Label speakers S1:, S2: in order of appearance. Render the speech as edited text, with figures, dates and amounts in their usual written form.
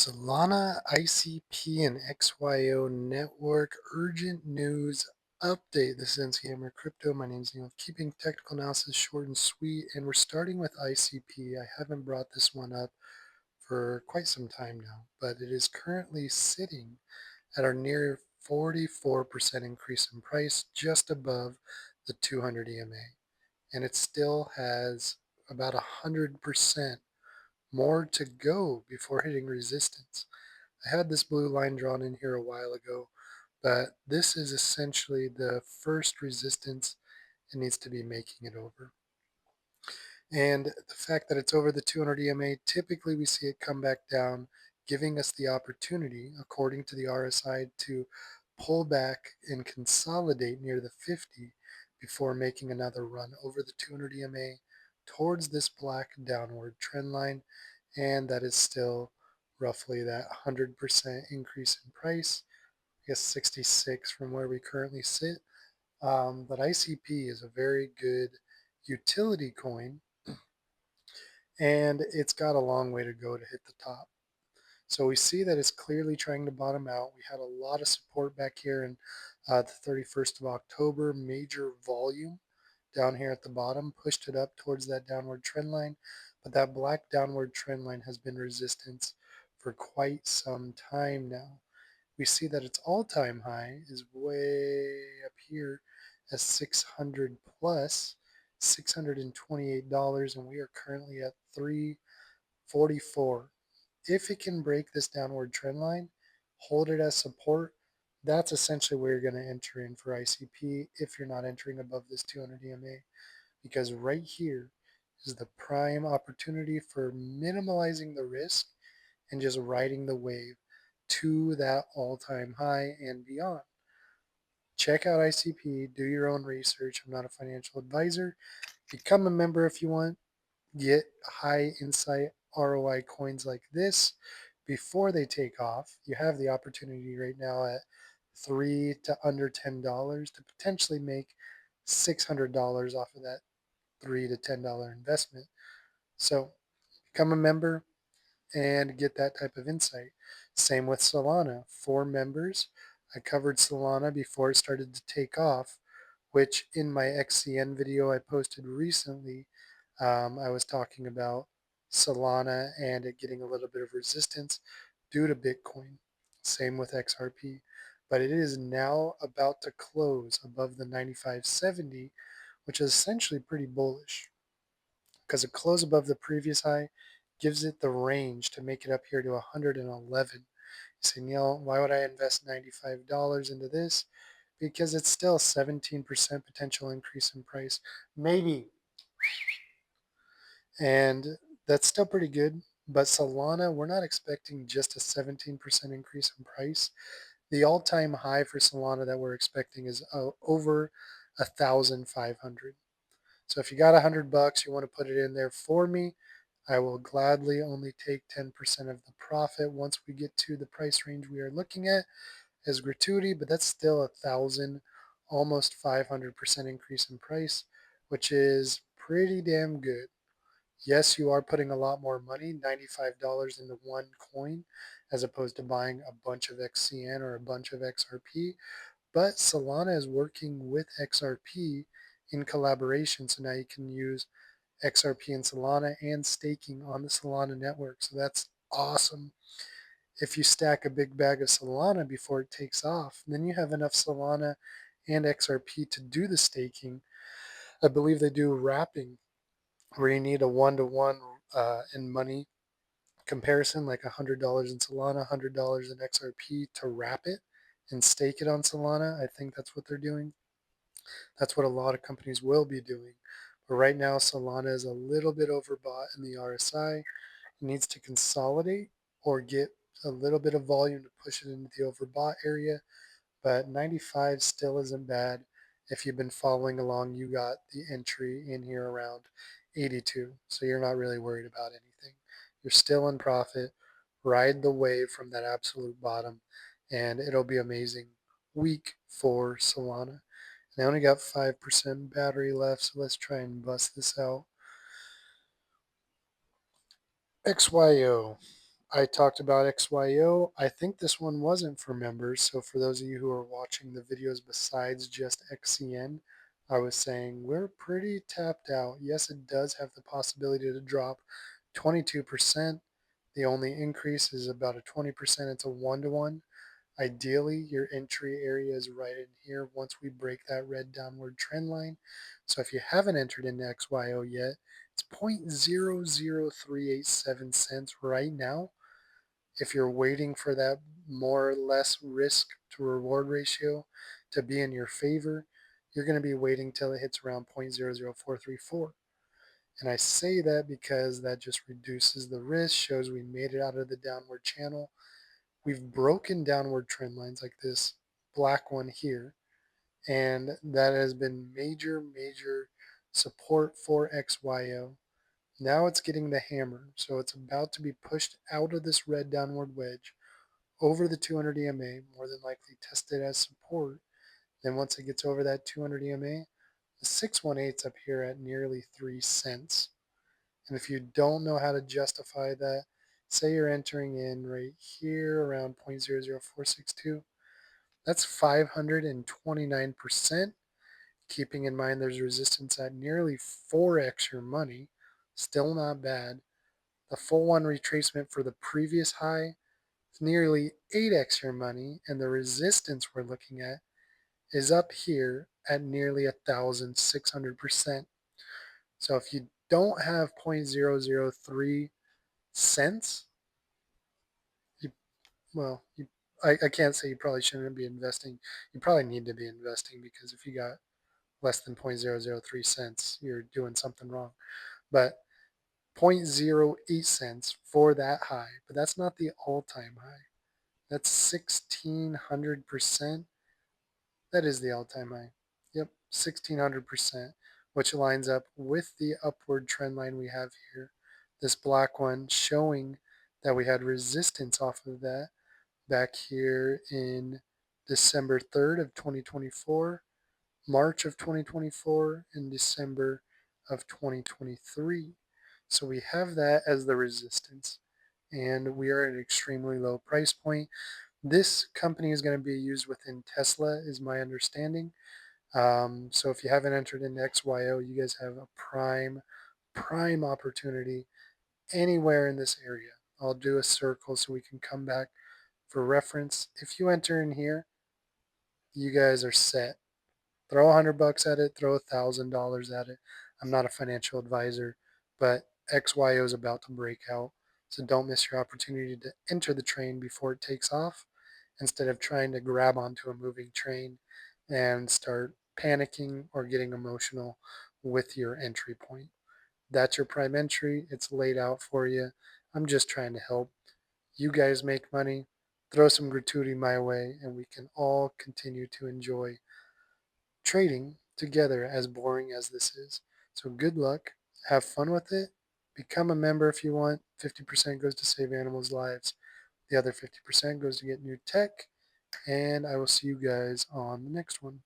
S1: Solana, ICP, and XYO network urgent news update. This is NC Hammer Crypto. My name is Neil. Keeping technical analysis short and sweet, and we're starting with ICP. I haven't brought this one up for quite some time now, but it is currently sitting at our near 44% increase in price, just above the 200 EMA, and it still has about 100% more to go before hitting resistance. I had this blue line drawn in here a while ago, but this is essentially the first resistance it needs to be making it over. And the fact that it's over the 200 EMA, typically we see it come back down, giving us the opportunity, according to the RSI, to pull back and consolidate near the 50 before making another run over the 200 EMA towards this black downward trend line. And that is still roughly that 100% increase in price. I guess 66 from where we currently sit. But ICP is a very good utility coin, and it's got a long way to go to hit the top. So we see that it's clearly trying to bottom out. We had a lot of support back here in the 31st of October, major volume down here at the bottom, pushed it up towards that downward trend line. But that black downward trend line has been resistance for quite some time now. We see that its all-time high is way up here at 600 plus, $628, and we are currently at 344. If it can break this downward trend line, hold it as support, that's essentially where you're going to enter in for ICP if you're not entering above this 200 EMA, because right here is the prime opportunity for minimalizing the risk and just riding the wave to that all-time high and beyond. Check out ICP, do your own research. I'm not a financial advisor. Become a member if you want. Get high insight ROI coins like this before they take off. You have the opportunity right now at $3 to under $10 to potentially make $600 off of that $3 to $10 investment. So become a member and get that type of insight. Same with Solana. 4 members. I covered Solana before it started to take off, which in my XCN video I posted recently, I was talking about Solana and it getting a little bit of resistance due to Bitcoin. Same with XRP. But it is now about to close above the 95.70, which is essentially pretty bullish because a close above the previous high gives it the range to make it up here to 111. You say, Neil, why would I invest $95 into this? Because it's still 17% potential increase in price, maybe. And that's still pretty good. But Solana, we're not expecting just a 17% increase in price. The all-time high for Solana that we're expecting is over 1,500. So if you got $100, you want to put it in there for me, I will gladly only take 10% of the profit once we get to the price range we are looking at as gratuity, but that's still 1,000, almost 500% increase in price, which is pretty damn good. Yes, you are putting a lot more money, $95 into one coin, as opposed to buying a bunch of XCN or a bunch of XRP. But Solana is working with XRP in collaboration, so now you can use XRP and Solana and staking on the Solana network. So that's awesome. If you stack a big bag of Solana before it takes off, then you have enough Solana and XRP to do the staking. I believe they do wrapping where you need a one-to-one in money comparison, like $100 in Solana, $100 in XRP to wrap it and stake it on Solana. I think that's what they're doing. That's what a lot of companies will be doing. But right now, Solana is a little bit overbought in the RSI. It needs to consolidate or get a little bit of volume to push it into the overbought area. But 95 still isn't bad. If you've been following along, you got the entry in here around 82. So you're not really worried about anything. You're still in profit. Ride the wave from that absolute bottom, and it'll be amazing week for Solana. And I only got 5% battery left, so let's try and bust this out. XYO. I talked about XYO. I think this one wasn't for members. So for those of you who are watching the videos besides just XCN, I was saying we're pretty tapped out. Yes, it does have the possibility to drop 22%. The only increase is about a 20%. It's a 1-to-1. Ideally, your entry area is right in here once we break that red downward trend line. So if you haven't entered into XYO yet, it's 0.00387 cents right now. If you're waiting for that more or less risk to reward ratio to be in your favor, you're going to be waiting till it hits around 0.00434. And I say that because that just reduces the risk, shows we made it out of the downward channel. We've broken downward trend lines like this black one here, and that has been major support for XYO. Now it's getting the hammer, so it's about to be pushed out of this red downward wedge over the 200 EMA, more than likely tested as support. Then once it gets over that 200 EMA, the 618's up here at nearly 3 cents. And if you don't know how to justify that, say you're entering in right here around 0.00462, that's 529%. Keeping in mind there's resistance at nearly 4x your money, still not bad. The full one retracement for the previous high is nearly 8x your money, and the resistance we're looking at is up here at nearly 1,600%. So if you don't have 0.003 cents, you, well, I can't say you probably shouldn't be investing. You probably need to be investing, because if you got less than 0.003 cents, you're doing something wrong. But 0.08 cents for that high, but that's not the all-time high. That's 1,600%. That is the all-time high. Yep, 1,600%, which lines up with the upward trend line we have here. This black one showing that we had resistance off of that back here in December 3rd of 2024, March of 2024, and December of 2023. So we have that as the resistance, and we are at an extremely low price point. This company is going to be used within Tesla, is my understanding. So if you haven't entered into XYO, you guys have a prime opportunity anywhere in this area. I'll do a circle so we can come back for reference. If you enter in here, you guys are set. Throw $100 at it, throw $1,000 at it. I'm not a financial advisor, but XYO is about to break out. So don't miss your opportunity to enter the train before it takes off, instead of trying to grab onto a moving train and start panicking or getting emotional with your entry point. That's your prime entry. It's laid out for you. I'm just trying to help you guys make money. Throw some gratuity my way, and we can all continue to enjoy trading together, as boring as this is. So good luck. Have fun with it. Become a member if you want. 50% goes to save animals' lives. The other 50% goes to get new tech. And I will see you guys on the next one.